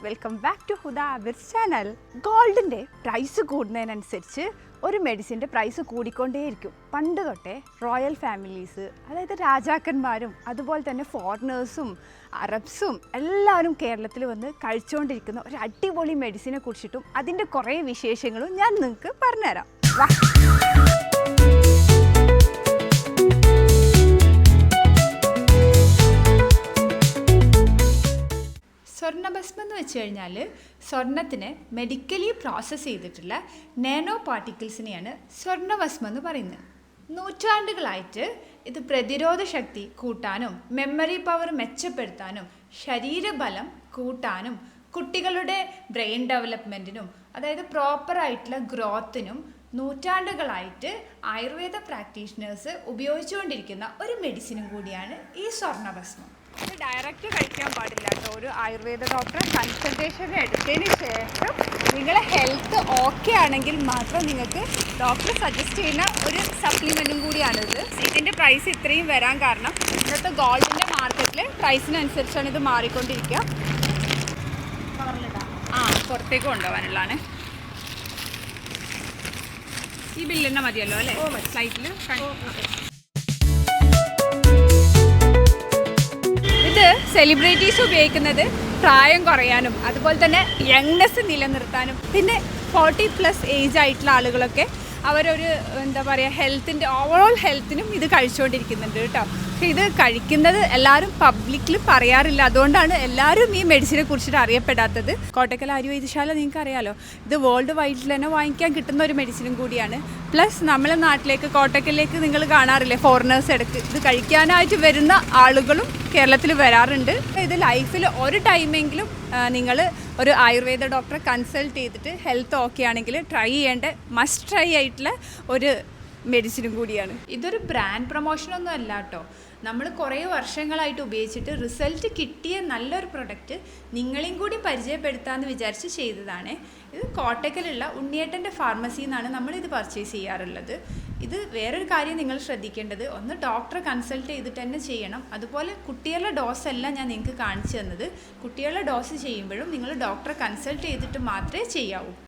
Welcome back to Huda Abir's channel. ഗോൾഡിൻ്റെ price കൂടുന്നതിനനുസരിച്ച് ഒരു മെഡിസിൻ്റെ പ്രൈസ് കൂടിക്കൊണ്ടേയിരിക്കും. പണ്ട് തൊട്ടേ റോയൽ ഫാമിലീസ്, അതായത് രാജാക്കന്മാരും അതുപോലെ തന്നെ ഫോറിനേഴ്സും അറബ്സും എല്ലാവരും കേരളത്തിൽ വന്ന് കഴിച്ചുകൊണ്ടിരിക്കുന്ന ഒരു അടിപൊളി മെഡിസിനെ കുറിച്ചിട്ടും അതിൻ്റെ കുറേ വിശേഷങ്ങളും ഞാൻ നിങ്ങൾക്ക് പറഞ്ഞുതരാം. വാ. സ്വർണ്ണഭസ്മം എന്ന് വെച്ച് കഴിഞ്ഞാൽ സ്വർണത്തിനെ മെഡിക്കലി പ്രോസസ്സ് ചെയ്തിട്ടുള്ള നാനോ പാർട്ടിക്കിൾസിനെയാണ് സ്വർണ്ണഭസ്മം എന്ന് പറയുന്നത്. നൂറ്റാണ്ടുകളായിട്ട് ഇത് പ്രതിരോധ ശക്തി കൂട്ടാനും മെമ്മറി പവർ മെച്ചപ്പെടുത്താനും ശരീരബലം കൂട്ടാനും കുട്ടികളുടെ ബ്രെയിൻ ഡെവലപ്മെൻറ്റിനും അതായത് പ്രോപ്പറായിട്ടുള്ള ഗ്രോത്തിനും നൂറ്റാണ്ടുകളായിട്ട് ആയുർവേദ പ്രാക്ടീഷണേഴ്സ് ഉപയോഗിച്ചുകൊണ്ടിരിക്കുന്ന ഒരു മെഡിസിനും കൂടിയാണ് ഈ സ്വർണ്ണഭസ്മം. ഇത് ഡയറക്റ്റ് കഴിക്കാൻ പാടില്ല കേട്ടോ. ഒരു ആയുർവേദ ഡോക്ടറെ കൺസൾട്ടേഷൻ എടുത്തതിന് ശേഷം നിങ്ങളെ ഹെൽത്ത് ഓക്കെ ആണെങ്കിൽ മാത്രം നിങ്ങൾക്ക് ഡോക്ടർ സജസ്റ്റ് ചെയ്യുന്ന ഒരു സപ്ലിമെൻറ്റും കൂടിയാണിത്. ഇതിൻ്റെ പ്രൈസ് ഇത്രയും വരാൻ കാരണം ഇന്നത്തെ ഗോൾഡിൻ്റെ മാർക്കറ്റിൽ പ്രൈസിനനുസരിച്ചാണ് ഇത് മാറിക്കൊണ്ടിരിക്കുക. പുറത്തേക്ക് കൊണ്ടുപോകാനുള്ളതാണ്. ഈ ബില്ല് തന്നെ മതിയല്ലോ അല്ലേ? ഫ്ലൈറ്റിൽ ഇത് സെലിബ്രിറ്റീസ് ഉപയോഗിക്കുന്നത് പ്രായം കുറയാനും അതുപോലെ തന്നെ യങ്നെസ് നിലനിർത്താനും പിന്നെ 40+ ഏജ് ആയിട്ടുള്ള ആളുകളൊക്കെ അവരൊരു എന്താ പറയുക ഹെൽത്തിൻ്റെ ഓവറോൾ ഹെൽത്തിനും ഇത് കഴിച്ചുകൊണ്ടിരിക്കുന്നുണ്ട് കേട്ടോ. പക്ഷേ ഇത് കഴിക്കുന്നത് എല്ലാവരും പബ്ലിക്കിൽ പറയാറില്ല. അതുകൊണ്ടാണ് എല്ലാവരും ഈ മെഡിസിനെ കുറിച്ചിട്ട് അറിയപ്പെടാത്തത്. കോട്ടക്കൽ ആയുർവേദശാല നിങ്ങൾക്ക് അറിയാലോ, ഇത് വേൾഡ് വൈഡിൽ തന്നെ വാങ്ങിക്കാൻ കിട്ടുന്ന ഒരു മെഡിസിനും കൂടിയാണ്. പ്ലസ് നമ്മളെ നാട്ടിലേക്ക് കോട്ടക്കലിലേക്ക് നിങ്ങൾ കാണാറില്ലേ ഫോറിനേഴ്സ് ഇടയ്ക്ക് ഇത് കഴിക്കാനായിട്ട് വരുന്ന ആളുകളും കേരളത്തിൽ വരാറുണ്ട്. ഇത് ലൈഫിൽ ഒരു ടൈമെങ്കിലും നിങ്ങൾ ഒരു ആയുർവേദ ഡോക്ടറെ കൺസൾട്ട് ചെയ്തിട്ട് ഹെൽത്ത് ഓക്കെ ആണെങ്കിൽ ട്രൈ ചെയ്യേണ്ട മസ്റ്റ് ട്രൈ ആയിട്ടുള്ള ഒരു മെഡിസിനും കൂടിയാണ്. ഇതൊരു ബ്രാൻഡ് പ്രൊമോഷനൊന്നും അല്ല കേട്ടോ. നമ്മൾ കുറേ വർഷങ്ങളായിട്ട് ഉപയോഗിച്ചിട്ട് റിസൾട്ട് കിട്ടിയ നല്ലൊരു പ്രൊഡക്റ്റ് നിങ്ങളെയും കൂടി പരിചയപ്പെടുത്താമെന്ന് വിചാരിച്ച് ചെയ്തതാണ്. ഇത് കോട്ടക്കലുള്ള ഉണ്ണിയേട്ടൻ്റെ ഫാർമസിയിൽ നിന്നാണ് നമ്മളിത് പർച്ചേസ് ചെയ്യാറുള്ളത്. ഇത് വേറൊരു കാര്യം നിങ്ങൾ ശ്രദ്ധിക്കേണ്ടത്, ഒന്ന് ഡോക്ടറെ കൺസൾട്ട് ചെയ്തിട്ട് തന്നെ ചെയ്യണം. അതുപോലെ കുട്ടികളുടെ ഡോസ് അല്ല ഞാൻ നിങ്ങൾക്ക് കാണിച്ചു തന്നത്. കുട്ടികളുടെ ഡോസ് ചെയ്യുമ്പോഴും നിങ്ങൾ ഡോക്ടറെ കൺസൾട്ട് ചെയ്തിട്ട് മാത്രമേ ചെയ്യാവൂ.